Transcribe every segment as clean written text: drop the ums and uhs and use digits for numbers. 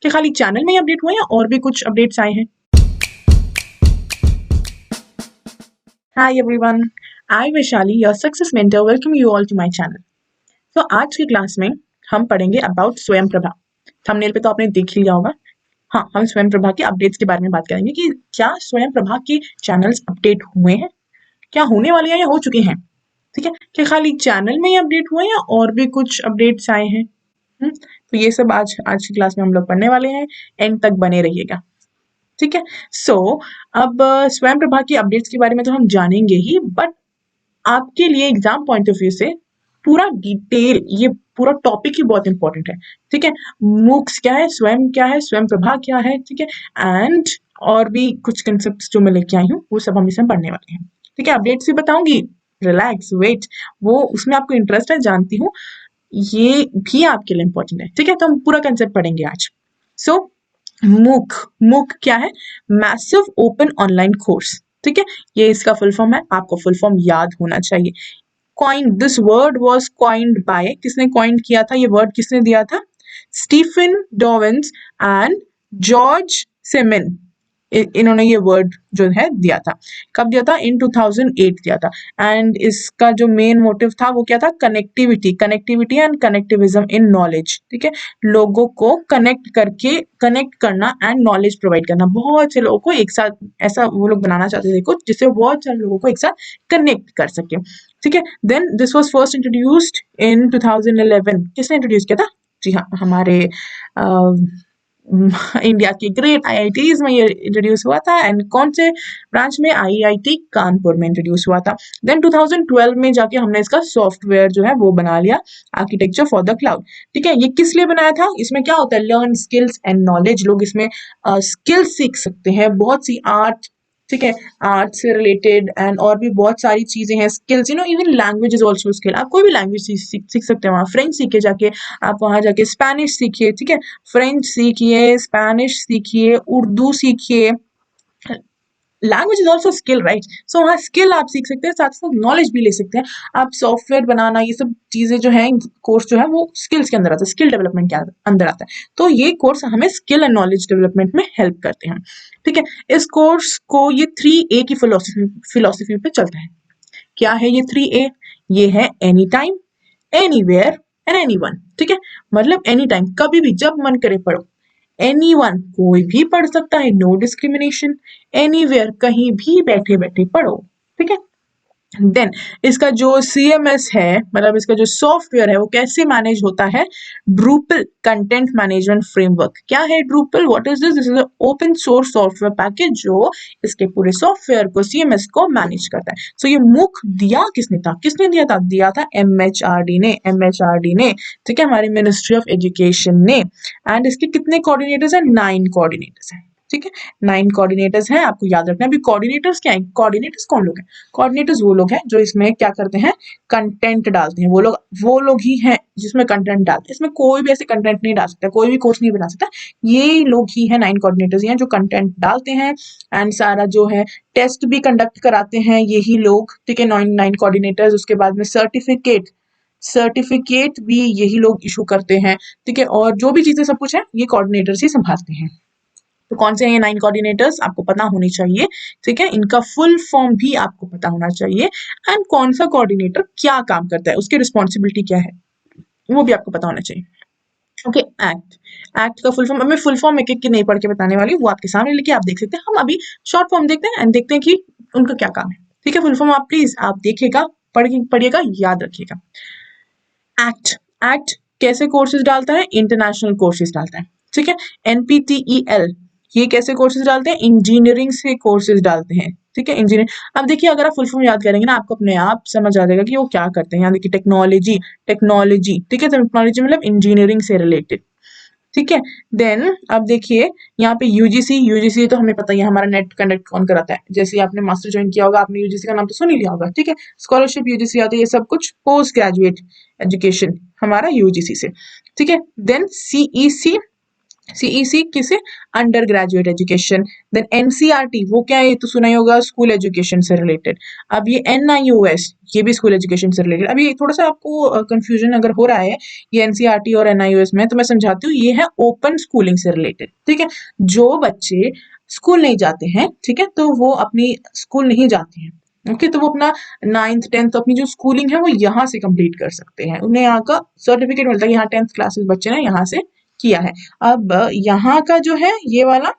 क्या खाली चैनल में ही अपडेट हुए या और भी कुछ अपडेट्स आए हैं? Hi everyone, I Vaishali your success mentor welcome you all to my channel. तो आज की क्लास में हम पढ़ेंगे अबाउट स्वयं प्रभा। थंबनेल पे तो आपने देख ही लिया होगा। हाँ, हम स्वयं प्रभा के अपडेट्स के बारे में बात करेंगे कि क्या स्वयं प्रभा के चैनल्स अपडेट हुए हैं, क्या होने वाले हैं या हो चुके हैं। ठीक है, क्या खाली चैनल में ही अपडेट हुए हैं या और भी कुछ अपडेट्स आए हैं। तो ये सब आज की क्लास में हम लोग पढ़ने वाले हैं। एंड तक बने रहिएगा। ठीक है। सो अब स्वयं प्रभा की अपडेट्स के बारे में तो हम जानेंगे ही, बट आपके लिए एग्जाम पॉइंट ऑफ व्यू से पूरा डिटेल, ये पूरा टॉपिक ही बहुत इंपॉर्टेंट है। ठीक है, मूक्स क्या है, स्वयं प्रभा क्या है, ठीक है, एंड और भी कुछ कंसेप्ट जो मैं लेके आई हूँ वो सब हम इसमें पढ़ने वाले हैं। ठीक है, अपडेट्स भी बताऊंगी, रिलैक्स वेट, वो उसमें आपको इंटरेस्ट है जानती हूँ, ये भी आपके लिए इंपॉर्टेंट है। ठीक है, तो हम पूरा कंसेप्ट पढ़ेंगे आज। सो मूक, मूक क्या है, मैसिव ओपन ऑनलाइन कोर्स। ठीक है, ये इसका फुल फॉर्म है, आपको फुल फॉर्म याद होना चाहिए। Coin, this word was coined bye, किसने कॉइन किया था, ये वर्ड किसने दिया था, स्टीफन डॉविंस एंड जॉर्ज सिमन। इन्होंने ये वर्ड जो है दिया था। कब दिया था, इन 2008 दिया था। एंड इसका जो मेन मोटिव था वो क्या था, connectivity, connectivity and connectivism in knowledge. ठीक है, लोगों को कनेक्ट करना एंड नॉलेज प्रोवाइड करना। बहुत से लोगों को एक साथ ऐसा वो लोग बनाना चाहते थे कुछ जिससे बहुत सारे लोगों को एक साथ कनेक्ट कर सके। ठीक है, then this was first introduced in 2011। किसने इंट्रोड्यूस किया था, जी हाँ, हमारे इंडिया के ग्रेट आईआईटीज में ये इंट्रोड्यूस हुआ था। एंड कौन से ब्रांच में, आईआईटी कानपुर में इंट्रोड्यूस हुआ था। देन 2012 में जाके हमने इसका सॉफ्टवेयर जो है वो बना लिया, आर्किटेक्चर फॉर द क्लाउड। ठीक है, ये किस लिए बनाया था, इसमें क्या होता है, लर्न स्किल्स एंड नॉलेज। लोग इसमें स्किल्स सीख सकते हैं, बहुत सी आर्ट, ठीक है, आर्ट से रिलेटेड एंड और भी बहुत सारी चीजें हैं, skills, even language is also skill. आप कोई भी लैंग्वेज सीख सकते हैं वहाँ, फ्रेंच सीखे जाके, आप वहाँ जाके स्पेनिश सीखिए। ठीक है, फ्रेंच सीखिए, स्पेनिश सीखिए, उर्दू सीखिए, language is also skill, right. So वहाँ स्किल आप सीख सकते हैं, साथ साथ नॉलेज भी ले सकते हैं। आप सॉफ्टवेयर बनाना, ये सब चीजें जो है, कोर्स जो है वो स्किल्स के अंदर आता है, स्किल डेवलपमेंट के अंदर आता है। तो ये कोर्स हमें स्किल एंड नॉलेज डेवलपमेंट में हेल्प करते हैं। ठीक है, इस कोर्स को ये 3A की फिलोसफी पे चलता है। क्या है ये 3A, ये है any time, anywhere and anyone. ठीक है, मतलब एनी टाइम, कभी भी जब मन करे पढ़ो, एनीवन कोई भी पढ़ सकता है, नो डिस्क्रिमिनेशन, एनीवेयर कहीं भी बैठे बैठे पढ़ो। ठीक है, देन इसका जो CMS है, मतलब इसका जो सॉफ्टवेयर है वो कैसे मैनेज होता है, ड्रूपल कंटेंट मैनेजमेंट फ्रेमवर्क। क्या है Drupal, what is this is open source software package जो इसके पूरे सॉफ्टवेयर को, CMS को मैनेज करता है। सो ये मुख दिया किसने था, किसने दिया था MHRD ने। ठीक है, हमारी मिनिस्ट्री ऑफ एजुकेशन ने। एंड इसके कितने कोऑर्डिनेटर्स हैं, 9 कोऑर्डिनेटर्स हैं। ठीक है, 9 कोऑर्डिनेटर्स हैं, आपको याद रखना है। अभी कोऑर्डिनेटर्स क्या है, कोऑर्डिनेटर्स कौन लोग हैं, कोऑर्डिनेटर्स वो लोग हैं जो इसमें क्या करते हैं, कंटेंट डालते हैं। वो लोग ही हैं जिसमें कंटेंट डालते हैं। इसमें कोई भी ऐसे कंटेंट नहीं डाल सकता, कोई भी कोर्स नहीं बना सकता। ये लोग ही हैं, 9 कोऑर्डिनेटर्स हैं जो कंटेंट डालते हैं एंड सारा जो है टेस्ट भी कंडक्ट कराते हैं यही लोग। ठीक है, 9 कोऑर्डिनेटर्स। उसके बाद में सर्टिफिकेट भी यही लोग इशू करते हैं। ठीक है, और जो भी चीजें सब कुछ है ये कोऑर्डिनेटर्स ही संभालते हैं। तो कौन से हैं ये 9 कोऑर्डिनेटर्स, आपको पता होनी चाहिए। ठीक है, इनका फुल फॉर्म भी आपको पता होना चाहिए। एंड कौन सा कोऑर्डिनेटर क्या काम करता है, उसकी रिस्पॉन्सिबिलिटी क्या है, वो भी आपको पता होना चाहिए। ओके, एक्ट का फुल फॉर्म, अब मैं फुल फॉर्म एक एक की नहीं पढ़ के बताने वाली, वो आपके सामने लेके आप देख सकते हैं। हम अभी शॉर्ट फॉर्म देखते हैं एंड देखते हैं कि उनका क्या काम है। ठीक है, फुल फॉर्म आप प्लीज आप देखिएगा, पढ़िएगा, याद रखिएगा। एक्ट कैसे कोर्सेज डालता है, इंटरनेशनल कोर्सेज डालता है। ठीक है, NPTEL ये कैसे कोर्सेज डालते हैं, इंजीनियरिंग से कोर्सेज डालते हैं। ठीक है, इंजीनियरिंग। अब देखिए, अगर आप फुल फॉर्म याद करेंगे ना, आपको अपने आप समझ आ जाएगा कि वो क्या करते हैं। यहाँ देखिए, टेक्नोलॉजी, ठीक है, टेक्नोलॉजी मतलब इंजीनियरिंग से रिलेटेड। ठीक है, देन अब देखिए यहाँ पे यूजीसी तो हमें पता ही है, हमारा नेट कंडक्ट कौन कराता है। जैसे आपने मास्टर ज्वाइन किया होगा, आपने यूजीसी का नाम तो सुन ही लिया होगा। ठीक है, स्कॉलरशिप यूजीसी आती है, ये सब कुछ पोस्ट ग्रेजुएट एजुकेशन हमारा यूजीसी से। ठीक है, देन CEC सीईसी किसे, under graduate education. Then NCERT वो क्या है, ये तो सुना ही होगा, स्कूल एजुकेशन से रिलेटेड। अब ये एनआईओएस ये भी स्कूल एजुकेशन से रिलेटेड। अभी थोड़ा सा आपको कंफ्यूजन अगर हो रहा है ये एनसीईआरटी और एनआईओएस में, तो मैं समझाती हूँ। ये है ओपन स्कूलिंग से रिलेटेड, ठीक है। जो बच्चे स्कूल नहीं जाते हैं, ठीक है, तो वो अपनी स्कूल नहीं जाते हैं, ओके, तो वो अपना 9th 10th अपनी जो स्कूलिंग है वो यहाँ से कंप्लीट कर सकते हैं। उन्हें यहाँ का सर्टिफिकेट मिलता है, यहाँ 10th क्लासेस बच्चे ने यहाँ से किया है। अब यहाँ का जो है ये वाला,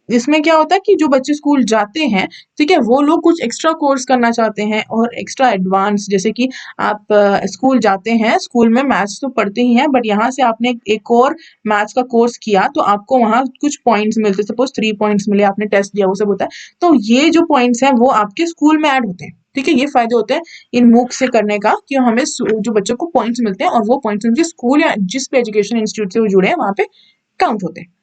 इसमें क्या होता है कि जो बच्चे स्कूल जाते हैं, ठीक है, वो लोग कुछ एक्स्ट्रा कोर्स करना चाहते हैं और एक्स्ट्रा एडवांस, जैसे कि आप स्कूल जाते हैं, स्कूल में मैथ्स तो पढ़ते ही हैं, बट यहाँ से आपने एक और मैथ्स का कोर्स किया तो आपको वहाँ कुछ पॉइंट्स मिलते, सपोज 3 पॉइंट्स मिले, आपने टेस्ट दिया, वो सब होता है। तो ये जो पॉइंट्स हैं वो आपके स्कूल में ऐड होते हैं, ठीक है। ये फायदे होते हैं इन मूक से करने का कि हमें जो बच्चों को पॉइंट्स मिलते हैं और वो पॉइंट्स उनके स्कूल या जिस भी एजुकेशन इंस्टीट्यूट से वो जुड़े हैं वहाँ पे काउंट होते हैं।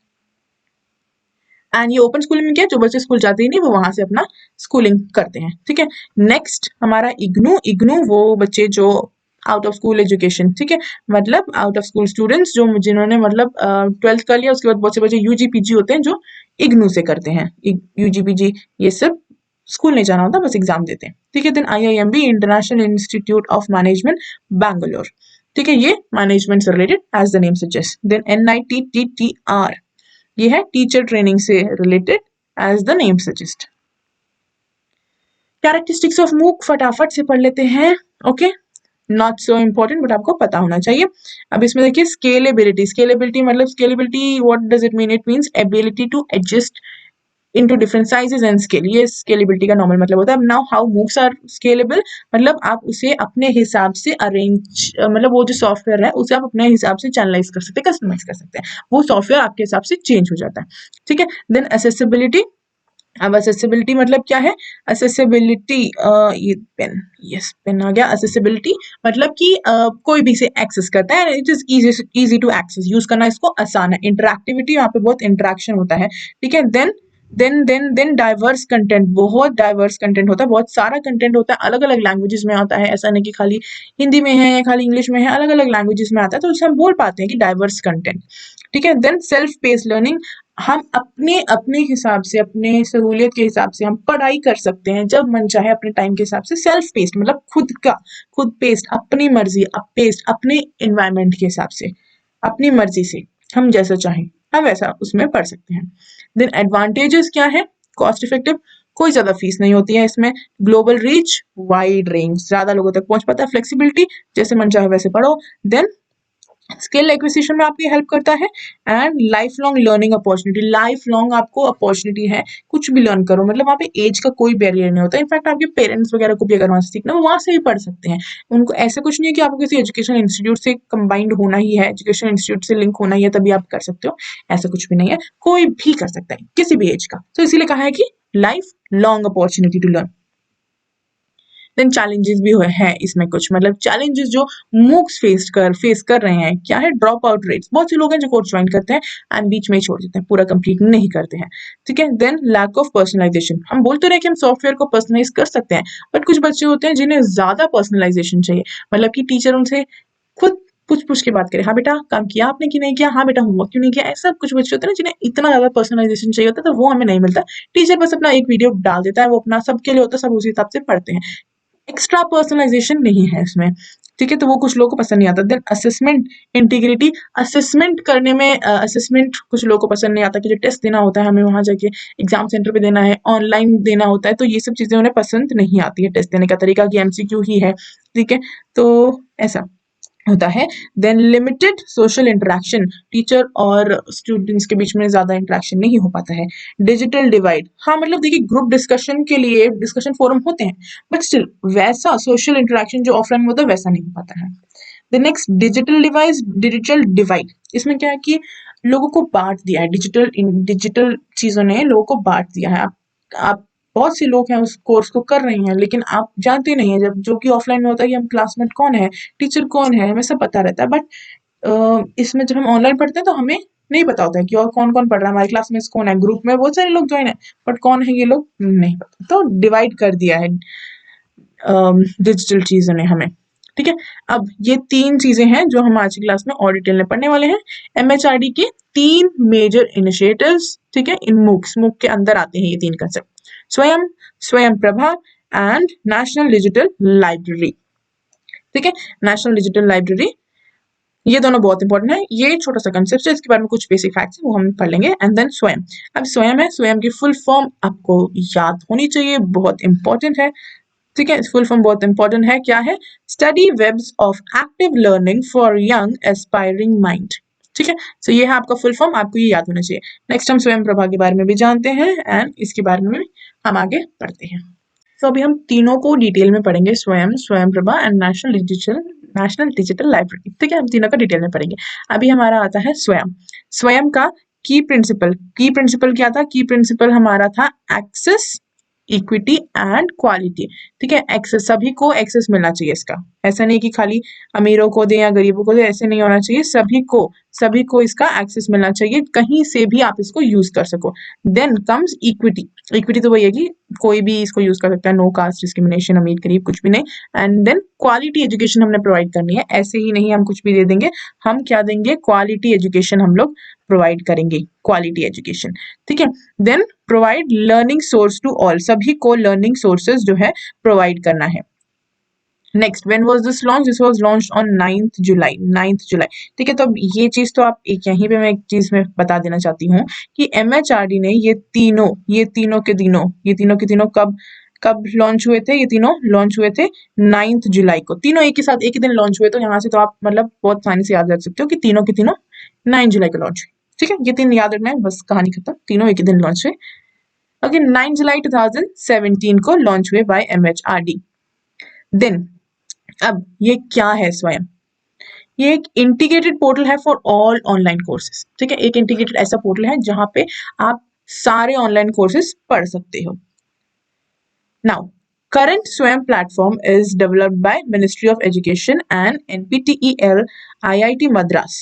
एंड ये ओपन स्कूलिंग में क्या है, जो बच्चे स्कूल जाते ही नहीं वो वहां से अपना स्कूलिंग करते हैं, ठीक है। नेक्स्ट हमारा इग्नू। इग्नू वो बच्चे जो आउट ऑफ स्कूल एजुकेशन, ठीक है, मतलब आउट ऑफ स्कूल स्टूडेंट्स जो जिन्होंने मतलब 12th कर लिया, उसके बाद बहुत से बच्चे यूजीपीजी होते हैं जो इग्नू से करते हैं। यूजीपीजी ये सब स्कूल नहीं जाना होता, बस एग्जाम देते हैं, ठीक है। Then IIMB, international institute of management Bangalore, ठीक है, ये मैनेजमेंट से related as the name suggest. Then NITTTR ये है टीचर ट्रेनिंग से related as the name suggest. Characteristics of MOOC फटाफट से पढ़ लेते हैं, okay, not so important but आपको पता होना चाहिए। अब इसमें देखिए स्केलेबिलिटी। स्केलेबिलिटी मतलब scalability what does it mean, it means ability to adjust into different sizes and scale. ये स्केलेबिलिटी का नॉर्मल मतलब होता है। Now how MOOCs are scalable, मतलब आप उसे अपने हिसाब से अरेंज, मतलब वो जो सॉफ्टवेयर है उसे आप अपने हिसाब से चैनलाइज कर सकते हैं, कस्टमाइज कर सकते हैं, वो सॉफ्टवेयर आपके हिसाब से चेंज हो जाता है, ठीक है। Then accessibility. अब असेसिबिलिटी मतलब क्या है, असेसिबिलिटी ये पेन, यस पेन आ गया। असेसिबिलिटी मतलब कि कोई भी इसे एक्सेस करता है, it is easy to access, use करना इसको आसान है। इंटरैक्टिविटी, यहाँ पे बहुत इंटरेक्शन होता है, ठीक है। देन डाइवर्स कंटेंट, बहुत डाइवर्स कंटेंट होता है, बहुत सारा कंटेंट होता है, अलग अलग लैंग्वेजेस में आता है, ऐसा नहीं कि खाली हिंदी में है या खाली इंग्लिश में है, अलग अलग लैंग्वेजेस में आता है, तो उसे हम बोल पाते हैं कि डाइवर्स कंटेंट, ठीक है। देन सेल्फ पेस लर्निंग, हम अपने अपने हिसाब से, अपने सहूलियत के हिसाब से हम पढ़ाई कर सकते हैं जब मन चाहे, अपने टाइम के हिसाब से। सेल्फ पेस्ड मतलब खुद का, खुद पेस्ड, अपनी मर्जी, पेस्ड अपने एनवायरनमेंट के हिसाब से, अपनी मर्जी से हम जैसा चाहें हम वैसा उसमें पढ़ सकते हैं। देन एडवांटेजेस क्या है, कॉस्ट इफेक्टिव, कोई ज्यादा फीस नहीं होती है इसमें। ग्लोबल रीच, वाइड रेंज, ज्यादा लोगों तक पहुंच पाता है। फ्लेक्सिबिलिटी, जैसे मन चाहे वैसे पढ़ो। देन स्किल एक्विजिशन में आपकी हेल्प करता है। And life long learning opportunity, life long आपको अपॉर्चुनिटी है, कुछ भी लर्न करो, मतलब वहाँ पे एज का कोई बैरियर नहीं होता। इनफैक्ट आपके पेरेंट्स वगैरह को भी अगर वहाँ से सीखना, वो वहाँ से भी पढ़ सकते हैं। उनको ऐसा कुछ नहीं है कि आपको किसी एजुकेशन इंस्टीट्यूट से कंबाइंड होना ही है, एजुकेशन इंस्टीट्यूट से लिंक होना ही है तभी आप कर सकते हो, ऐसा कुछ भी नहीं है, कोई भी कर सकता है किसी भी एज का। तो इसीलिए कहा है कि life long opportunity to learn. Then challenges भी है इसमें कुछ, मतलब चैलेंजेस जो मूक्स फेस कर रहे हैं क्या है, ड्रॉप आउट रेट्स, बहुत से लोग हैं जो कोर्स ज्वाइन करते हैं एंड बीच में ही छोड़ देते हैं, पूरा कंप्लीट नहीं करते हैं, ठीक है। देन लैक ऑफ पर्सनलाइजेशन, हम बोलते रहे कि हम सॉफ्टवेयर को पर्सनलाइज कर सकते हैं, बट कुछ बच्चे होते हैं जिन्हें ज्यादा पर्सनलाइजेशन चाहिए, मतलब कि टीचर उनसे खुद पूछ के बात करे, हाँ बेटा काम किया आपने कि नहीं किया, हाँ बेटा होमवर्क क्यों नहीं किया। ऐसा कुछ बच्चे होते हैं ना जिन्हें इतना ज्यादा पर्सनलाइजेशन चाहिए होता है, तो वो हमें नहीं मिलता। टीचर बस अपना एक वीडियो डाल देता है, वो अपना सबके लिए होता है, सब उसी हिसाब से पढ़ते हैं, एक्स्ट्रा पर्सनलाइजेशन नहीं है इसमें, ठीक है। तो वो कुछ लोगों को पसंद नहीं आता। देन असेसमेंट इंटीग्रिटी, असेसमेंट करने में असेसमेंट कुछ लोगों को पसंद नहीं आता कि जो टेस्ट देना होता है हमें वहां जाके एग्जाम सेंटर पे देना है, ऑनलाइन देना होता है, तो ये सब चीजें उन्हें पसंद नहीं आती है। टेस्ट देने का तरीका कि एमसीक्यू ही है, ठीक है, तो ऐसा होता है। Then limited social interaction, teacher और स्टूडेंट्स के बीच में ज्यादा इंटरेक्शन नहीं हो पाता है। डिजिटल डिवाइड, हाँ मतलब देखिए ग्रुप डिस्कशन के लिए डिस्कशन फोरम होते हैं, बट स्टिल वैसा सोशल इंटरेक्शन जो ऑफलाइन में होता है वैसा नहीं हो पाता है। द नेक्स्ट डिजिटल डिवाइड, इसमें क्या है कि लोगों को बांट दिया है, डिजिटल चीजों ने लोगों को बांट दिया है। आप बहुत से लोग हैं उस कोर्स को कर रहे हैं, लेकिन आप जानते नहीं है, जब जो कि ऑफलाइन में होता है कि हम क्लासमेट कौन है, टीचर कौन है, हमें सब पता रहता है, बट इसमें जब हम ऑनलाइन पढ़ते हैं तो हमें नहीं पता होता है कि और कौन कौन पढ़ रहा है, हमारे क्लास में कौन है, ग्रुप में बहुत सारे लोग ज्वाइन है, बट कौन है ये लोग नहीं पता, तो डिवाइड कर दिया है डिजिटल चीजों ने हमें, ठीक है। अब ये तीन चीजें हैं जो हम आज की क्लास में और डिटेल में पढ़ने वाले हैं। एमएचआरडी के 3 मेजर इनिशिएटिव्स, ठीक है, इन MOOC के अंदर आते हैं ये 3 कंसेप्ट, स्वयं, स्वयं Prabha and national digital library, ठीक है। नेशनल डिजिटल लाइब्रेरी, ये दोनों बहुत इंपॉर्टेंट है। ये छोटा सा कंसेप्ट है, इसके बारे में कुछ बेसिक फैक्ट्स है वो हम पढ़ लेंगे। एंड देन स्वयं, अब स्वयं है, स्वयं की फुल फॉर्म आपको याद होनी चाहिए, बहुत इंपॉर्टेंट है, ठीक है। फुल फॉर्म बहुत इंपॉर्टेंट है, क्या है, study webs of active learning for young aspiring mind, ठीक है। सो ये है आपका फुल फॉर्म, आपको ये याद होना चाहिए। नेक्स्ट हम स्वयं प्रभा के बारे में भी जानते हैं एंड इसके बारे में हम आगे पढ़ते हैं। तो अभी हम तीनों को डिटेल में पढ़ेंगे, स्वयं, स्वयं Prabha and national digital library, ठीक है। हम तीनों का डिटेल में पढ़ेंगे। अभी हमारा आता है स्वयं। स्वयं का की प्रिंसिपल क्या था, की प्रिंसिपल हमारा था एक्सेस, इक्विटी एंड क्वालिटी, ठीक है। एक्सेस, सभी को एक्सेस मिलना चाहिए इसका, ऐसा नहीं कि खाली अमीरों को दे या गरीबों को दे, ऐसे नहीं होना चाहिए, सभी को इसका एक्सेस मिलना चाहिए, कहीं से भी आप इसको यूज कर सको। देन कम्स इक्विटी, इक्विटी तो वही है कि कोई भी इसको यूज कर सकता है, नो कास्ट डिस्क्रिमिनेशन, अमीर गरीब कुछ भी नहीं। एंड देन क्वालिटी एजुकेशन हमने प्रोवाइड करनी है, ऐसे ही नहीं हम कुछ भी दे देंगे, हम क्या देंगे, क्वालिटी एजुकेशन हम लोग प्रोवाइड करेंगे, क्वालिटी एजुकेशन, ठीक है। Then provide learning source to all, सभी को लर्निंग सोर्सेज जो है प्रोवाइड करना है। Next, when was this launch, this was launched on 9th July, ठीक है। तो अब ये चीज तो आप एक यहीं पे मैं एक चीज में बता देना चाहती हूँ कि MHRD ने ये तीनों के तीनों कब लॉन्च हुए थे, ये तीनों लॉन्च हुए थे 9th जुलाई को, तीनों एक ही साथ एक ही दिन लॉन्च हुए। तो यहाँ से तो आप मतलब बहुत आसानी से याद रख सकते हो कि तीनों के तीनों 9 जुलाई को लॉन्च हुए, ठीक है। ये 3 याद रखना है, बस कहानी खत्म, तीनों एक ही दिन लॉन्च हुए। ओके, 9 जुलाई 2017 को लॉन्च हुए बाय MHRD। देन अब ये क्या है स्वयं, ये एक इंटीग्रेटेड पोर्टल है फॉर ऑल ऑनलाइन कोर्सेज, ठीक है। एक इंटीग्रेटेड ऐसा पोर्टल है जहां पे आप सारे ऑनलाइन कोर्सेज पढ़ सकते हो। Now current swayam platform is developed by Ministry of Education and NPTEL IIT Madras,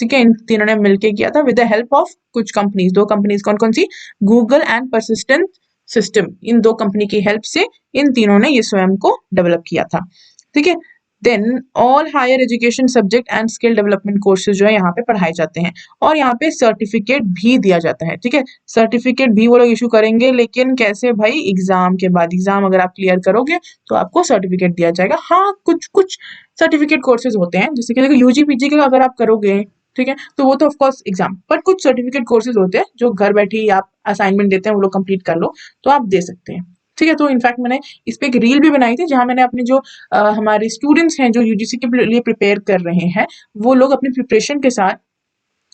ठीक है। इन तीनों ने मिलकर किया था विद द हेल्प ऑफ कुछ कंपनीज, 2 कंपनीज, कौन कौन सी, गूगल एंड परसिस्टेंट सिस्टम, इन 2 कंपनी की हेल्प से इन तीनों ने ये स्वयं को डेवलप किया था, ठीक है। Then all higher education subject and skill development courses जो है यहाँ पे पढ़ाए जाते हैं और यहाँ पे सर्टिफिकेट भी दिया जाता है, ठीक है। सर्टिफिकेट भी वो लोग इशू करेंगे, लेकिन कैसे भाई, एग्जाम के बाद, एग्जाम अगर आप क्लियर करोगे तो आपको सर्टिफिकेट दिया जाएगा। हाँ, कुछ सर्टिफिकेट कोर्सेज होते हैं, जैसे कि देखो UG PG का अगर आप करोगे, ठीक है, तो वो तो ऑफकोर्स एग्जाम, पर कुछ सर्टिफिकेट कोर्सेज होते हैं जो घर बैठे ही आप असाइनमेंट देते हैं, वो लोग कंप्लीट कर लो तो आप दे सकते हैं, ठीक है। तो इनफैक्ट मैंने इस पे एक रील भी बनाई थी जहां मैंने अपने जो हमारे स्टूडेंट्स हैं जो UGC के लिए प्रिपेयर कर रहे हैं, वो लोग अपनी प्रिपरेशन के साथ,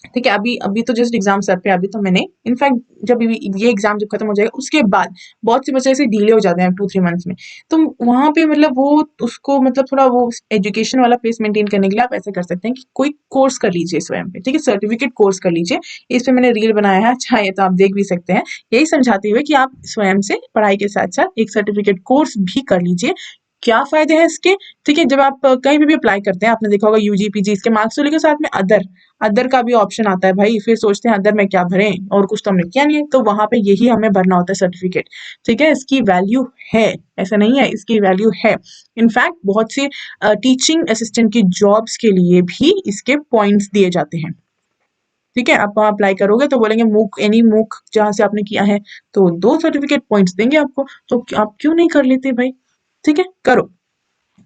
ठीक है, अभी तो जस्ट एग्जाम सर पे, अभी तो मैंने इनफैक्ट जब ये एग्जाम जब खत्म हो जाएगा उसके बाद बहुत से बच्चे ऐसे डिले हो जाते हैं 2-3 मंथ्स में, तो वहां पे मतलब वो उसको मतलब थोड़ा वो एजुकेशन वाला पेस मेंटेन करने के लिए आप ऐसे कर सकते हैं कि कोई कोर्स कर लीजिए स्वयं पे, ठीक है, सर्टिफिकेट कोर्स कर लीजिए। इस पे मैंने रील बनाया है, चाहे तो आप देख भी सकते हैं, यही समझाते हुए कि आप स्वयं से पढ़ाई के साथ साथ एक सर्टिफिकेट कोर्स भी कर लीजिए। क्या फायदे हैं इसके, ठीक है। जब आप कहीं भी अप्लाई करते हैं, आपने देखा होगा UG PG, इसके मार्क्स के साथ में अदर का भी ऑप्शन आता है भाई, फिर सोचते हैं अदर में क्या भरें और कुछ तो हमने किया नहीं है, तो वहां पे यही हमें भरना होता है सर्टिफिकेट, ठीक है। इसकी वैल्यू है, ऐसा नहीं है, इसकी वैल्यू है। इनफैक्ट बहुत से टीचिंग असिस्टेंट की जॉब्स के लिए भी इसके पॉइंट्स दिए जाते हैं, ठीक है। आप वहाँ अप्लाई करोगे तो बोलेंगे मूक, एनी मूक जहाँ से आपने किया है, तो 2 सर्टिफिकेट पॉइंट्स देंगे आपको, तो आप क्यों नहीं कर लेते भाई, ठीक है, करो।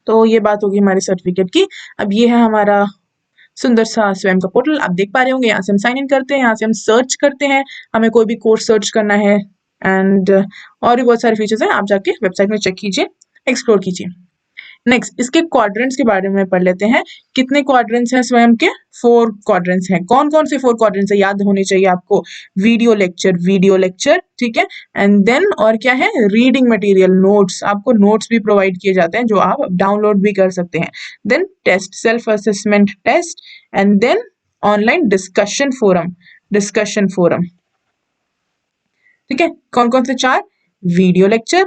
तो ये बात होगी हमारे सर्टिफिकेट की। अब ये है हमारा सुंदर सा स्वयं का पोर्टल, आप देख पा रहे होंगे, यहाँ से हम साइन इन करते हैं, यहाँ से हम सर्च करते हैं, हमें कोई भी कोर्स सर्च करना है एंड और भी बहुत सारे फीचर्स हैं, आप जाके वेबसाइट में चेक कीजिए, एक्सप्लोर कीजिए। नेक्स्ट, इसके क्वाड्रेंट्स के बारे में पढ़ लेते हैं। कितने क्वाड्रेंट्स हैं स्वयं के, 4 क्वाड्रेंट्स हैं। कौन कौन से 4 क्वाड्रेंट्स है याद होने चाहिए आपको, वीडियो लेक्चर, ठीक है। एंड देन और क्या है, रीडिंग मटेरियल, नोट्स, आपको नोट्स भी प्रोवाइड किए जाते हैं जो आप डाउनलोड भी कर सकते हैं। Then test, self assessment test, and then online discussion forum, ठीक है। कौन कौन से 4, वीडियो लेक्चर,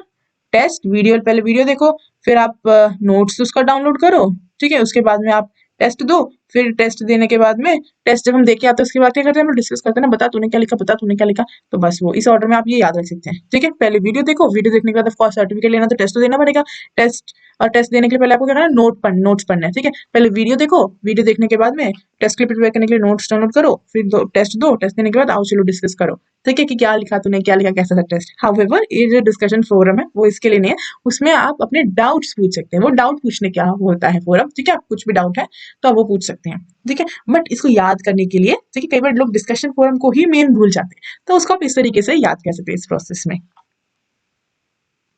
टेस्ट, वीडियो, पहले वीडियो देखो, फिर आप नोट्स उसका डाउनलोड करो, ठीक है, उसके बाद में आप टेस्ट दो, फिर टेस्ट देने के बाद में टेस्ट जब हम देख के आते हैं उसके बाद क्या करते हैं, हम डिस्कस करते हैं ना, बता तूने क्या लिखा, बता तूने क्या लिखा। तो बस वो इस ऑर्डर में आप ये याद रख सकते हैं। ठीक है, पहले वीडियो देखो, वीडियो देखने के बाद ऑफकोर्स सर्टिफिकेट लेना तो टेस्ट तो देना पड़ेगा। टेस्ट और टेस्ट देने के लिए पहले आपको क्या करना है, नोट्स पढ़ना है। ठीक है, पहले वीडियो देखो, वीडियो देखने के बाद में टेस्ट के लिए प्रिपेयर करने के लिए नोट्स डाउनलोड करो, फिर टेस्ट दो, टेस्ट देने के बाद आओ चलो डिस्कस करो। ठीक है, कि क्या लिखा तूने, क्या लिखा, कैसा था टेस्ट। हाउएवर ये जो डिस्कशन फोरम है वो इसके लिए नहीं है, उसमें आप अपने डाउट्स पूछ सकते हैं। वो डाउट पूछने क्या होता है फोरम। ठीक है, आप कुछ भी डाउट है तो आप वो पूछ सकते हैं। ठीक है, बट इसको याद करने के लिए, ठीक है, कई बार लोग डिस्कशन फोरम को ही मेन भूल जाते हैं, तो उसको आप इस तरीके से याद कर सकते हैं इस प्रोसेस में।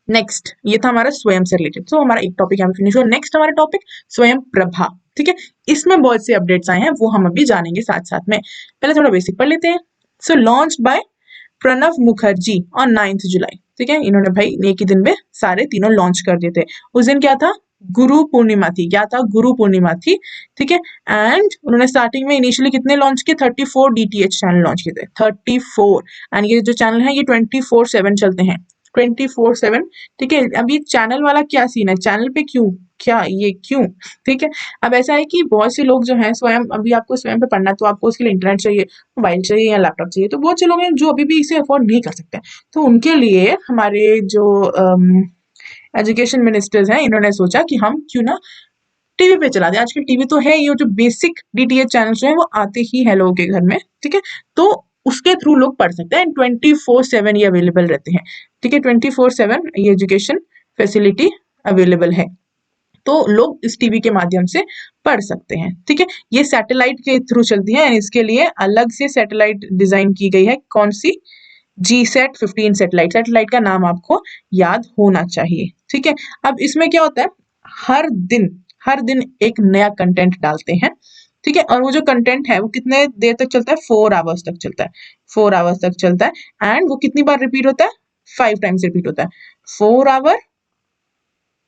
नेक्स्ट, ये था हमारा स्वयं से रिलेटेड। तो हमारा एक टॉपिक यहाँ पे फिनिश हुआ। नेक्स्ट हमारा टॉपिक स्वयं प्रभा। ठीक है, इसमें बहुत से अपडेट्स आए हैं, वो हम अभी जानेंगे साथ साथ में। पहले थोड़ा बेसिक पढ़ लेते हैं। So launch by Pranab Mukherjee on 9 July. ठीक है, इन्होंने भाई एक ही दिन में सारे तीनों लॉन्च कर दिए थे। उस दिन क्या था, गुरु पूर्णिमा थी। क्या था, गुरु पूर्णिमा थी। ठीक है, एंड उन्होंने स्टार्टिंग में इनिशियली कितने लॉन्च किए, 34 DTH चैनल लॉन्च किए थे, 34। एंड ये जो चैनल है ये 24/7 चलते हैं, 24/7। ठीक है, अब ये चैनल वाला क्या सीन है, चैनल पे क्यों, क्या ये क्यों। ठीक है, अब ऐसा है कि बहुत से लोग जो हैं स्वयं, अभी आपको स्वयं पे पढ़ना है तो आपको उसके लिए इंटरनेट चाहिए, मोबाइल चाहिए या लैपटॉप चाहिए। तो बहुत से लोग हैं जो अभी भी इसे अफोर्ड नहीं कर सकते, तो उनके लिए हमारे जो एजुकेशन मिनिस्टर्स हैं, इन्होंने सोचा कि हम क्यों ना टीवी पे चला दें। आजकल टीवी तो है, ये जो बेसिक DTH चैनल जो है वो आते ही है लोगों के घर में। ठीक है, तो उसके थ्रू लोग पढ़ सकते हैं, 24/7 ये अवेलेबल रहते हैं। ठीक है, 24/7 ये एजुकेशन फैसिलिटी अवेलेबल है, तो लोग इस टीवी के माध्यम से पढ़ सकते हैं। ठीक है, ये सैटेलाइट के थ्रू चलती है, इसके लिए अलग से सैटेलाइट डिजाइन की गई है। कौन सी, GSAT-15 सैटेलाइट। सैटेलाइट का नाम आपको याद होना चाहिए। ठीक है, अब इसमें क्या होता है, हर दिन हर दिन एक नया कंटेंट डालते हैं। ठीक है, और वो जो कंटेंट है वो कितने देर तक चलता है, 4 आवर्स तक चलता है, 4 आवर्स तक चलता है। एंड वो कितनी बार रिपीट होता है, 5 टाइम्स रिपीट होता है। 4 hour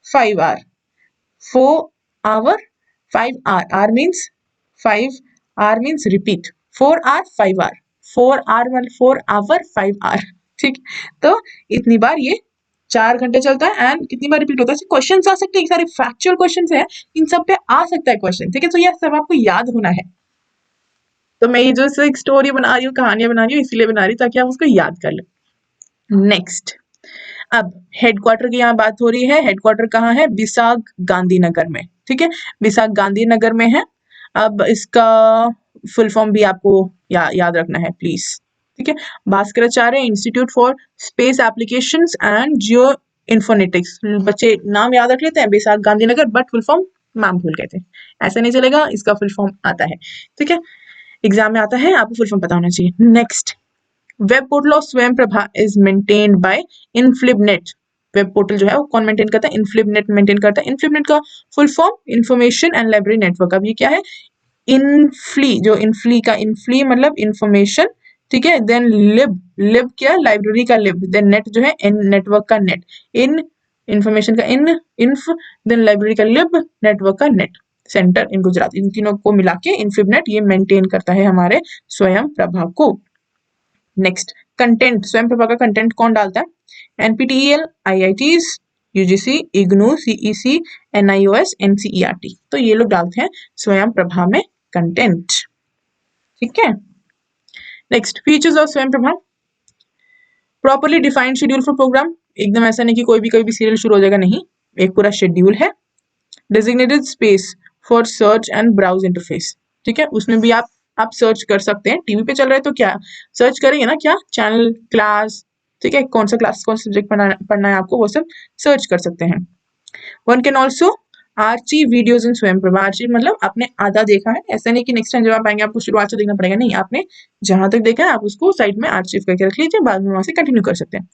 5 hour, 4 hour 5 hour, or means 5 hour means repeat, 4 hour 5 hour, 4 hour मतलब 4 आवर 5 आवर। ठीक, तो इतनी बार ये 4 घंटे चलता है। एंड कितनी बार रिपीट होता है, क्वेश्चन आ सकते हैं, सारे फैक्चुअल क्वेश्चन है, इन सब पे आ सकता है क्वेश्चन। ठीक है, तो ये सब आपको याद होना है। तो मैं ये जो एक स्टोरी बना रही हूँ, कहानियां बना रही हूँ, इसीलिए बना रही हूँ ताकि आप उसको याद कर लो। नेक्स्ट, अब हेडक्वार्टर की यहाँ बात हो रही है। हेडक्वार्टर कहाँ है, बिसाग गांधीनगर में। ठीक है, बिसाग गांधीनगर में है। अब इसका फुल फॉर्म भी आपको याद रखना है प्लीज। ठीक है, Bhaskaracharya institute for space applications and geo informatics. बच्चे नाम याद रख लेते हैं BISAG Gandhinagar, but full form नाम भूल गए थे, ऐसा नहीं चलेगा, इसका फुल फॉर्म आता है। ठीक है, एग्जाम में आता है, आपको फुल फॉर्म पता होना चाहिए। Next, web portal of Swayam Prabha is maintained by INFLIBNET. Web portal जो है वो कौन मेंटेन करता है, इनफ्लिबनेट मेंटेन करता है। इनफ्लिबनेट का full form information and library network. अब ये क्या है, इनफ्ली, जो इनफ्ली का इनफ्ली मतलब इंफॉर्मेशन। ठीक है, देन लिब, लिब क्या, लाइब्रेरी का लिब, देन नेट जो है नेटवर्क का नेट, इन इंफॉर्मेशन का इन्फ, देन लाइब्रेरी का लिब, नेटवर्क का नेट, सेंटर इन गुजरात। इन तीनों को मिला के इनफ्लिबनेट ये मेंटेन करता है हमारे स्वयं प्रभा को। नेक्स्ट, कंटेंट, स्वयं प्रभा का कंटेंट कौन डालता है, NPTEL, IITs, UGC, IGNOU, CEC, NIOS, NCERT। तो ये लोग डालते हैं स्वयं प्रभा में कंटेंट। ठीक है, next, features of Swayam Prabha. Properly defined schedule for programme. एकदम ऐसा नहीं कि कोई भी सीरियल शुरू हो जाएगा, नहीं, एक पूरा शेड्यूल है। Designated space for search and browse interface. ठीक है, उसमें भी आप सर्च कर सकते हैं। टीवी पे चल रहा है तो क्या सर्च करेंगे ना, क्या चैनल, क्लास, ठीक है, कौन सा क्लास, कौन सा सब्जेक्ट पढ़ना है आपको, वो सब सर्च कर सकते हैं। One can also archive videos in स्वयं प्रभा। आर्चीव मतलब आपने आधा देखा है, ऐसा नहीं कि नेक्स्ट टाइम जब आप आएंगे आपको शुरुआत से देखना पड़ेगा, नहीं, आपने जहां तक देखा है आप उसको साइड में आर्चीव करके रख लीजिए, बाद में वहां से कंटिन्यू कर सकते हैं।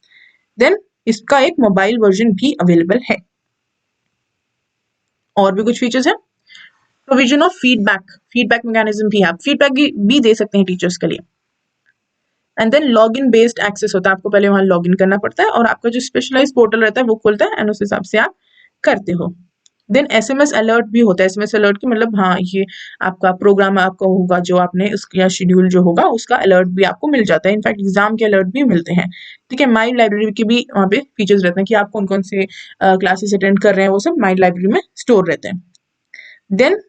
देन इसका एक मोबाइल वर्जन भी अवेलेबल है। और भी कुछ फीचर्स है, provision of feedback, feedback mechanism भी है, आप फीडबैक भी दे सकते हैं टीचर्स के लिए। And then log in based access होता है, आपको पहले वहां लॉग इन करना पड़ता है और आपका जो स्पेशलाइज पोर्टल रहता है वो खुलता है एंड उस हिसाब से आप करते हो। देन SMS अलर्ट भी होता है। SMS अलर्ट की मतलब, हाँ, ये आपका प्रोग्राम आपका होगा जो आपने उसका शेड्यूल जो होगा उसका अलर्ट भी आपको मिल जाता है। इनफैक्ट एग्जाम के अलर्ट भी मिलते हैं। ठीक है, माई लाइब्रेरी के भी वहाँ पे फीचर्स रहते हैं कि आप कौन कौन से क्लासेस अटेंड कर रहे हैं, वो सब माई लाइब्रेरी में स्टोर रहते हैं। देन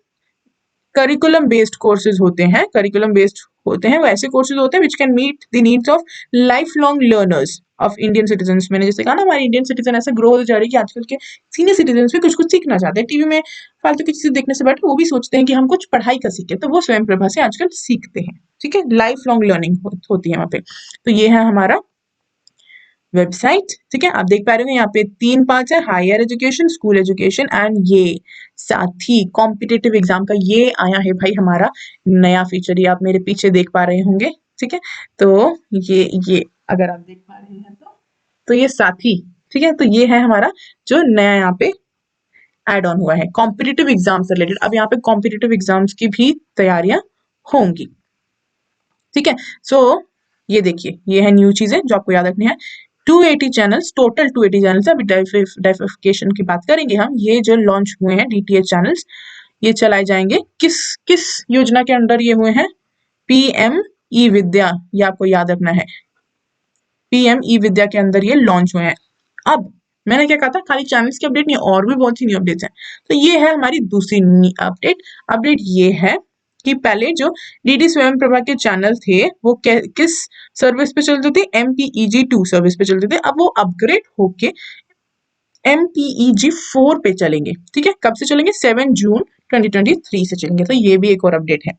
करिकुलम बेस्ड कोर्सेज होते हैं, करिकुलम बेस्ड होते हैं, वो ऐसे कोर्सेज होते हैं which can meet the needs of life long learners of Indian citizen. मैंने जैसे कहा ना, हमारी इंडियन सिटीजन ऐसे ग्रो हो जा रही है कि आजकल के सीनियर सिटीजन भी कुछ कुछ सीखना चाहते हैं। टीवी में फालतू की चीजें देखने से बैठे वो भी सोचते हैं कि हम कुछ पढ़ाई का सीखें, तो वो स्वयं प्रभा से आजकल सीखते हैं। ठीक है, लाइफ लॉन्ग लर्निंग होती है वहाँ पे। तो ये है हमारा वेबसाइट। ठीक है, आप देख पा रहे हो यहाँ पे 3 पार्ट है, higher education, school education and ये साथ ही कॉम्पिटिटिव एग्जाम का ये आया है भाई हमारा नया फीचर, ये आप मेरे पीछे देख पा रहे होंगे। ठीक है, तो ये अगर आप देख पा रहे हैं तो ये साथी, ठीक है, तो ये है हमारा जो नया यहाँ पे एड ऑन हुआ है कॉम्पिटिटिव एग्जाम से रिलेटेड। अब यहाँ पे कॉम्पिटिटिव एग्जाम्स की भी तैयारियां होंगी। ठीक है, सो ये देखिए, ये है न्यू चीजें जो आपको याद रखनी है। 280 चैनल्स, टोटल 280 चैनल्स। अभी डाइवर्सिफिकेशन की बात करेंगे हम। ये जो लॉन्च हुए हैं डीटीएच चैनल्स, ये चलाए जाएंगे किस किस योजना के अंडर ये हुए हैं? पीएम ई विद्या, ये आपको याद रखना है, पीएम ई विद्या के अंदर ये लॉन्च हुए हैं। अब मैंने क्या कहा था, खाली चैनल्स की अपडेट नहीं, और भी बहुत सी न्यू अपडेट्स हैं। तो ये है हमारी दूसरी अपडेट ये है कि पहले जो डीडी स्वयं प्रभा के चैनल थे वो किस सर्विस पे चलते थे? MPEG-2 सर्विस पे चलते थे। अब वो अपग्रेड होके MPEG-4 पे चलेंगे। ठीक है, कब से चलेंगे? 7 जून 2023 से चलेंगे। तो ये भी एक और अपडेट है।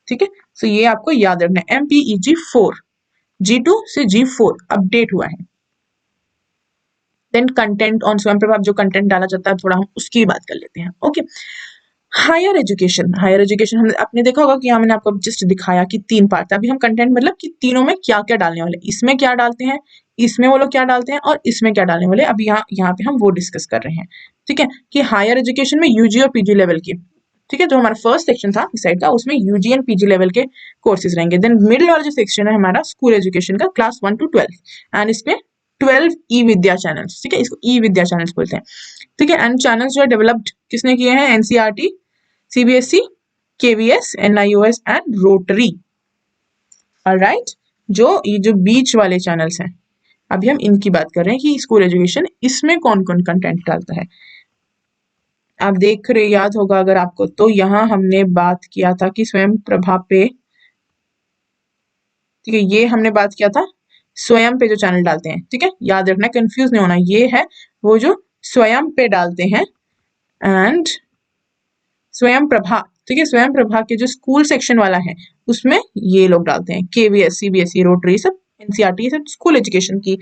ठीक है, तो ये आपको याद रखना है, MPEG-4, G2 से G4 अपडेट हुआ है। देन कंटेंट ऑन स्वयं प्रभा, जो कंटेंट डाला जाता है थोड़ा हम उसकी बात कर लेते हैं। Okay, higher education, higher education हमने आपने देखा होगा कि यहाँ मैंने आपको जस्ट दिखाया कि 3 पार्ट था। अभी हम कंटेंट मतलब कि तीनों में क्या क्या डालने वाले, इसमें क्या डालते हैं, इसमें वो लोग क्या डालते हैं और इसमें क्या डालने वाले, अभी यहाँ पे हम वो डिस्कस कर रहे हैं। ठीक है, कि हायर एजुकेशन में यूजी और पीजी लेवल की, ठीक है, जो हमारा फर्स्ट सेक्शन था इस साइड का, उसमें यूजी एंड पीजी लेवल के कोर्सेज रहेंगे। देन मिडिल वाला जो सेक्शन है हमारा स्कूल एजुकेशन का, क्लास 1 to 12, एंड इसमें 12 ई विद्या चैनल्स। ठीक है, इसको ई विद्या चैनल्स बोलते हैं। ठीक है, एंड चैनल्स जो है डेवलप्ड किसने किए हैं? NCERT, CBSE, KVS, NIOS and rotary. Alright, ये जो बीच वाले चैनल्स हैं, अभी हम इनकी बात कर रहे हैं कि स्कूल एजुकेशन इसमें कौन कौन कंटेंट डालता है। आप देख रहे, याद होगा अगर आपको, तो यहाँ हमने बात किया था कि स्वयं प्रभा पे, ठीक है, ये हमने बात किया था स्वयं पे जो चैनल डालते हैं। ठीक है, याद रखना, कंफ्यूज नहीं होना, ये है वो जो स्वयं पे डालते हैं एंड स्वयं प्रभा। ठीक है, स्वयं प्रभा के जो स्कूल सेक्शन वाला है उसमें ये लोग डालते हैं, KVS, CBSE, रोटरी, सब NCERT, सब स्कूल एजुकेशन की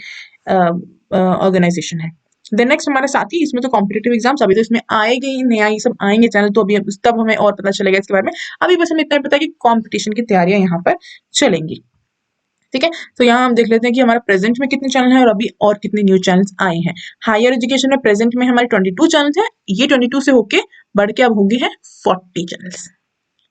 ऑर्गेनाइजेशन है। देन नेक्स्ट हमारे साथी, इसमें तो कॉम्पिटिटिव एग्जाम्स अभी तो इसमें आएंगे ही, नया ये सब आएंगे चैनल, तो अभी तब हमें और पता चलेगा इसके बारे में। अभी बस हमें इतना पता है कि कॉम्पिटिशन की तैयारियां यहाँ पर चलेंगी। ठीक है, तो यहाँ हम देख लेते हैं कि हमारा प्रेजेंट में कितने चैनल हैं और अभी और कितने न्यू चैनल्स आए हैं। हायर एजुकेशन में प्रेजेंट में हमारे 22 चैनल्स हैं, ये 22 से होके बढ़ के अब होगी है 40 चैनल्स।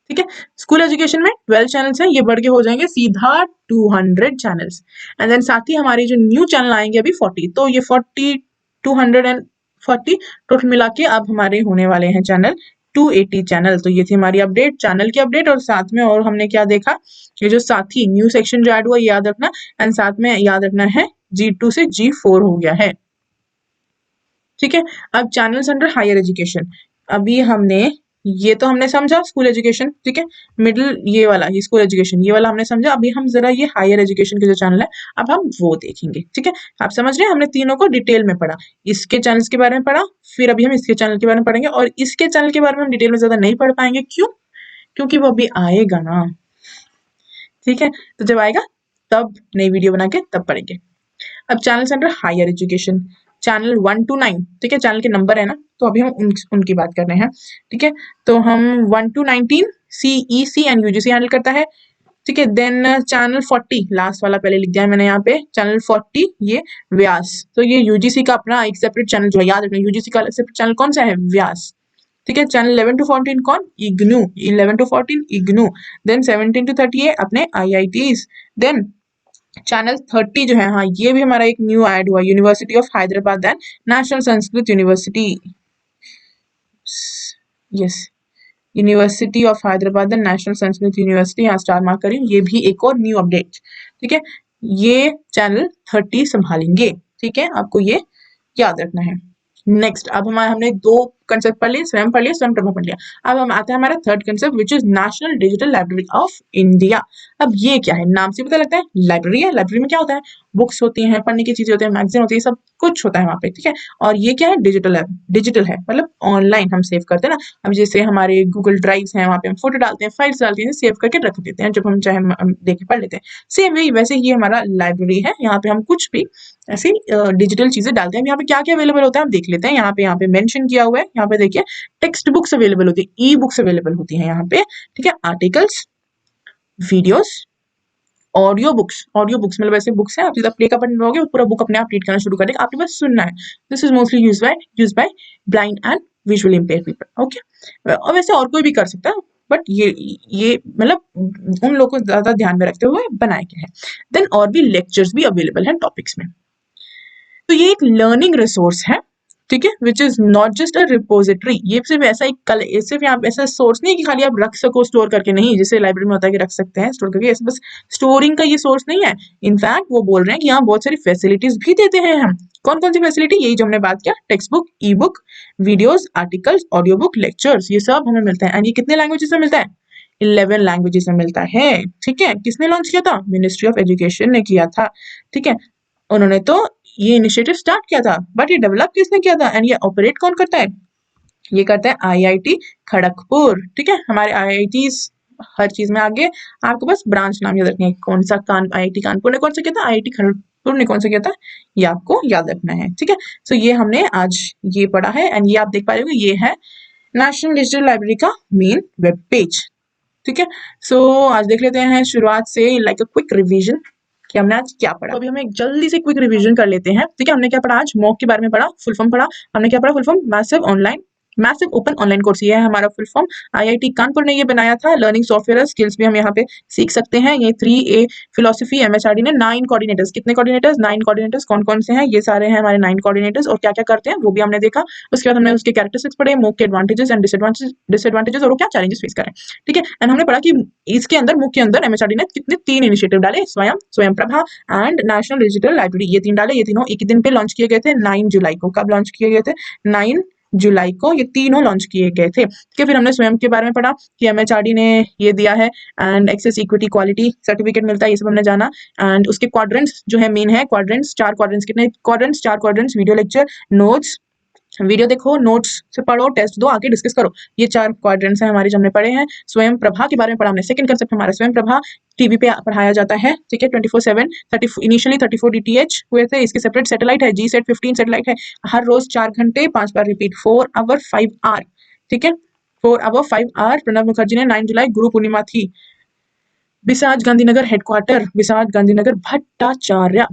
ठीक है, स्कूल एजुकेशन में 12 चैनल्स हैं, ये बढ़ के हो जाएंगे सीधा 200 चैनल्स। एंड देन साथ ही हमारे जो न्यू चैनल आएंगे अभी 40, तो ये 40, 240 टोटल मिला के अब हमारे होने वाले हैं चैनल 280 चैनल। तो ये थी हमारी अपडेट, चैनल की अपडेट, और साथ में और हमने क्या देखा, ये जो साथी न्यू सेक्शन जो ऐड हुआ याद रखना, एंड साथ में याद रखना है G2 से G4 हो गया है। ठीक है, अब चैनल्स अंडर हायर एजुकेशन, अभी हमने ये तो हमने समझा स्कूल एजुकेशन। ठीक है, मिडिल ये वाला, ये स्कूल एजुकेशन, ये वाला हमने समझा। अभी हम जरा ये हायर एजुकेशन के जो चैनल है अब हम वो देखेंगे। ठीक है, आप समझ रहे हैं, हमने तीनों को डिटेल में पढ़ा, इसके चैनल्स के बारे में पढ़ा, फिर अभी हम इसके चैनल के बारे में पढ़ेंगे, और इसके चैनल के बारे में हम डिटेल में ज्यादा नहीं पढ़ पाएंगे। क्यों? क्योंकि वो अभी आएगा ना। ठीक है, तो जब आएगा तब नई वीडियो बना के तब पढ़ेंगे। अब channel under higher education, channel 1 to 9, ठीक है, चैनल के नंबर है ना, तो अभी हम उनकी बात कर रहे हैं। ठीक है, तो हम 1 to 19 CEC and UGC handle करता है। ठीक है, देन चैनल 40 लास्ट वाला पहले लिख दिया है मैंने यहाँ पे, चैनल 40 ये व्यास, तो ये UGC का अपना एक सेपरेट चैनल जो है, याद रखना UGC का सेपरेट चैनल कौन सा है? व्यास। ठीक है, चैनल 11 to 14 कौन? IGNOU, 11 to 14 IGNOU. Then 17 to 38 अपने IITs। देन चैनल 30 जो है, हाँ ये भी हमारा एक न्यू ऐड हुआ, university of Hyderabad and national Sanskrit university. Yes, university of Hyderabad and national Sanskrit university, यहाँ स्टार मार्क करें, ये भी एक और न्यू अपडेट। ठीक है, ये चैनल 30 संभालेंगे। ठीक है, आपको ये याद रखना है। नेक्स्ट अब हमने दो कंसेप्ट पढ़ लिए, स्वयं पढ़ लिया, स्वयं प्रभा पढ़ लिया। अब हम आते हैं हमारा third concept which is national digital library of India. अब ये क्या है, नाम से पता लगता है लाइब्रेरी है। लाइब्रेरी में क्या होता है, बुक्स होती हैं, पढ़ने की चीजें होती हैं, मैगजीन होती है, सब कुछ होता है वहाँ पे, ठीक है। और ये क्या है, डिजिटल है। डिजिटल है मतलब ऑनलाइन हम सेव करते हैं ना। अब जैसे हमारे गूगल ड्राइव्स हैं, वहाँ पे हम फोटो डालते हैं, फाइल्स डालते हैं, सेव करके रख देते हैं, जब हम चाहे हम देख के पढ़ लेते हैं। सेम वही वैसे ही हमारा लाइब्रेरी है, यहाँ पे हम कुछ भी ऐसी डिजिटल चीजें डालते हैं। यहाँ पे क्या क्या अवेलेबल होता है हम देख लेते हैं। यहाँ पे मेंशन किया हुआ है, यहाँ पे देखिए टेक्स्ट बुक्स अवेलेबल होती है, ई बुक्स अवेलेबल होती हैं यहाँ पे, ठीक है। आर्टिकल्स, वीडियोस, ऑडियो बुक्स मतलब ऐसे बुक्स हैं, आप सीधा प्ले का बटन दबाओगे पूरा बुक अपने आप रीड करना शुरू कर देगा, आपके पास सुनना है। This is mostly used by blind and visually impaired people, okay. और वैसे और कोई भी कर सकता है, बट ये मतलब उन लोगों को ज्यादा ध्यान में रखते हुए बनाया गया है। देन और भी लेक्चर्स भी अवेलेबल हैं टॉपिक्स में। तो ये एक लर्निंग रिसोर्स है, ठीक है, which is not just a repository. ये सिर्फ ऐसा एक सिर्फ यहाँ ऐसा सोर्स नहीं है कि खाली आप रख सको स्टोर करके, नहीं, जैसे लाइब्रेरी में होता है कि रख सकते हैं स्टोर करके, ऐसे बस स्टोरिंग का ये सोर्स नहीं है। इनफैक्ट वो बोल रहे हैं कि यहाँ बहुत सारी फैसिलिटीज भी देते हैं हम। कौन कौन सी फैसिलिटी, यही जो हमने बात किया, टेक्स्ट बुक, ई book, videos, articles, audio book, lectures, ये सब हमें मिलता है। एंड ये कितने लैंग्वेजेस में मिलता है, 11 लैंग्वेजेस में मिलता है, ठीक है। किसने लॉन्च किया था, मिनिस्ट्री ऑफ एजुकेशन ने किया था, ठीक है। उन्होंने तो ये इनिशिएटिव स्टार्ट किया था, बट ये डेवलप किसने किया था एंड ये ऑपरेट कौन करता है, ये करता है आईआईटी खड़गपुर, ठीक है। हमारे आईआईटीज हर चीज में आगे आपके पास ब्रांच नाम याद रखना है, कौन सा आईआईटी कानपुर ने कौन सा किया था, आईआईटी खड़गपुर ने कौन सा किया था, ये आपको याद रखना है, ठीक है। सो ये हमने आज ये पढ़ा है एंड ये आप देख पा रहे हो, ये है नेशनल डिजिटल लाइब्रेरी का मेन वेब पेज, ठीक है। सो आज देख लेते हैं शुरुआत से लाइक अ क्विक रिवीजन कि हमने आज क्या पढ़ा। तो अभी हम एक जल्दी से क्विक रिवीजन कर लेते हैं, ठीक है। हमने क्या पढ़ा आज, मॉक के बारे में पढ़ा, फुल फॉर्म पढ़ा। हमने क्या पढ़ा, full form massive open online course, ये है हमारा फुल फॉर्म। आईआईटी कानपुर ने ये बनाया था। लर्निंग सॉफ्टवेयर स्किल्स भी हम यहाँ पे सीख सकते हैं। ये 3A फिलोसफी एमएचआरडी ने 9 कोऑर्डिनेटर्स, कितने कोऑर्डिनेटर्स, 9 कोऑर्डिनेटर्स, कौन कौन से हैं, ये सारे हैं हमारे 9 कोऑर्डिनेटर्स और क्या क्या करते हैं वो भी हमने देखा। उसके बाद हमने उसके कैरेक्टरिस्टिक्स पढ़े, मॉक के एडवांटेजेस एंड डिसएडवांटेजेस और वो क्या चैलेंजेस फेस करें, ठीक है। एंड हमने पढ़ा कि इसके अंदर मुख्य के अंदर एमएचआरडी ने कितने 3 इनिशिएटिव डाले, स्वयं Prabha and national digital library, ये 3 डाले। ये तीनों एक ही दिन पे लॉन्च किए गए थे, 9 जुलाई को। कब लॉन्च किए गए थे, 9 जुलाई को ये तीनों लॉन्च किए गए थे, ठीक है। फिर हमने स्वयं के बारे में पढ़ा कि एमएचआरडी ने ये दिया है and access equity quality certificate मिलता है, ये सब हमने जाना। एंड उसके क्वाड्रेंट्स जो है मेन है, क्वाड्रेंट्स 4 क्वाड्रेंट्स, कितने quadrants, 4 quadrants, video lecture, notes, video देखो, नोट्स से पढ़ो, टेस्ट दो, आके डिस्कस करो, ये 4 क्वाड्रेंट्स हैं हमारे जो हमने पढ़े हैं। स्वयं प्रभा के बारे में पढ़ा हमने, सेकंड कंसेप्ट हमारा स्वयं प्रभा टीवी पे पढ़ाया जाता है, ठीक है, 24/7 इनिशियली 34 डीटीएच हुए थे। इसके सेपरेट सैटेलाइट है, जीसैट 15 सैटेलाइट है, हर रोज 4 घंटे 5 बार रिपीट, 4 आवर 5 आवर, ठीक है, 4 आवर 5 आवर। प्रणब मुखर्जी ने 9 जुलाई गुरु पूर्णिमा थी, BISAG Gandhinagar headquarter, BISAG Gandhinagar Bhattacharya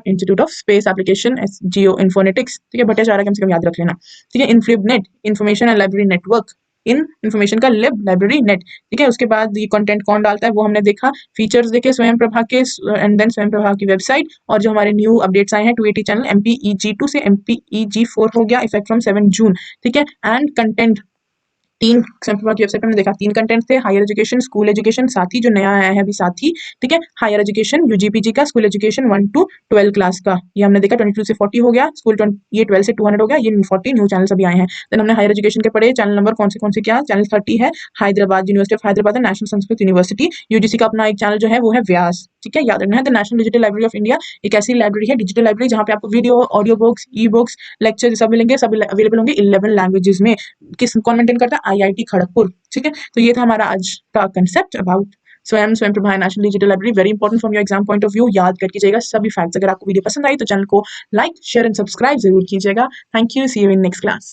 institute of space application geo informatics, ठीक है, भट्टाचार्य कम से कम याद रख लेना, ठीक है। INFLIBNET information and library network, इन इन्फॉर्मेशन का लिब लाइब्रेरी नेट, ठीक है। उसके बाद ये कंटेंट कौन डालता है वो हमने देखा, फीचर्स देखे स्वयं प्रभा के एंड देन स्वयं प्रभा की वेबसाइट, और जो हमारे न्यू अपडेट्स आए हैं 280 चैनल MPEG2 से MPEG4 हो गया इफेक्ट फ्रॉम 7 जून, ठीक है। एंड कंटेंट 3 स्वयं की वेबसाइट पर हमने देखा 3 कंटेंट थे, हायर एजुकेशन, स्कूल एजुकेशन, साथी जो नया आया है अभी साथी, ठीक है, हायर एजुकेशन UGPG का, स्कूल एजुकेशन 1 to 12 क्लास का, ये हमने देखा 22 से 40 हो गया, स्कूल ये 12 से 200 हो गया, ये 40 न्यू चैनल अभी आए हैं। देन हमने हायर एजुकेशन के पढ़े, चैनल नंबर कौन से क्या, चैनल 30 है हैदराबाद, यूनिवर्सिटी ऑफ हैदराबाद है, नेशनल संस्कृत यूनिवर्सिटी, UGC का अपना एक चैनल जो है वो है व्यास, ठीक है, याद रखना है। The national digital library of India एक ऐसी लाइब्रेरी है, डिजिटल लाइब्रेरी, जहाँ पे आपको video, audio books, e books, lecture सब मिलेंगे, सब अवेलेबल होंगे 11 लैंग्वेजेस में। कौन मेंटेन करता है, आईआईटी खड़गपुर, ठीक है। तो ये था हमारा आज का कंसेप्ट अबाउट स्वयं Prabha national digital library, very important from your exam point of view, याद करके जाइएगा सभी फैक्ट्स। अगर आपको वीडियो पसंद आई तो चैनल को लाइक, शेयर एंड सब्सक्राइब जरूर कीजिएगा। Thank you, see you in next class.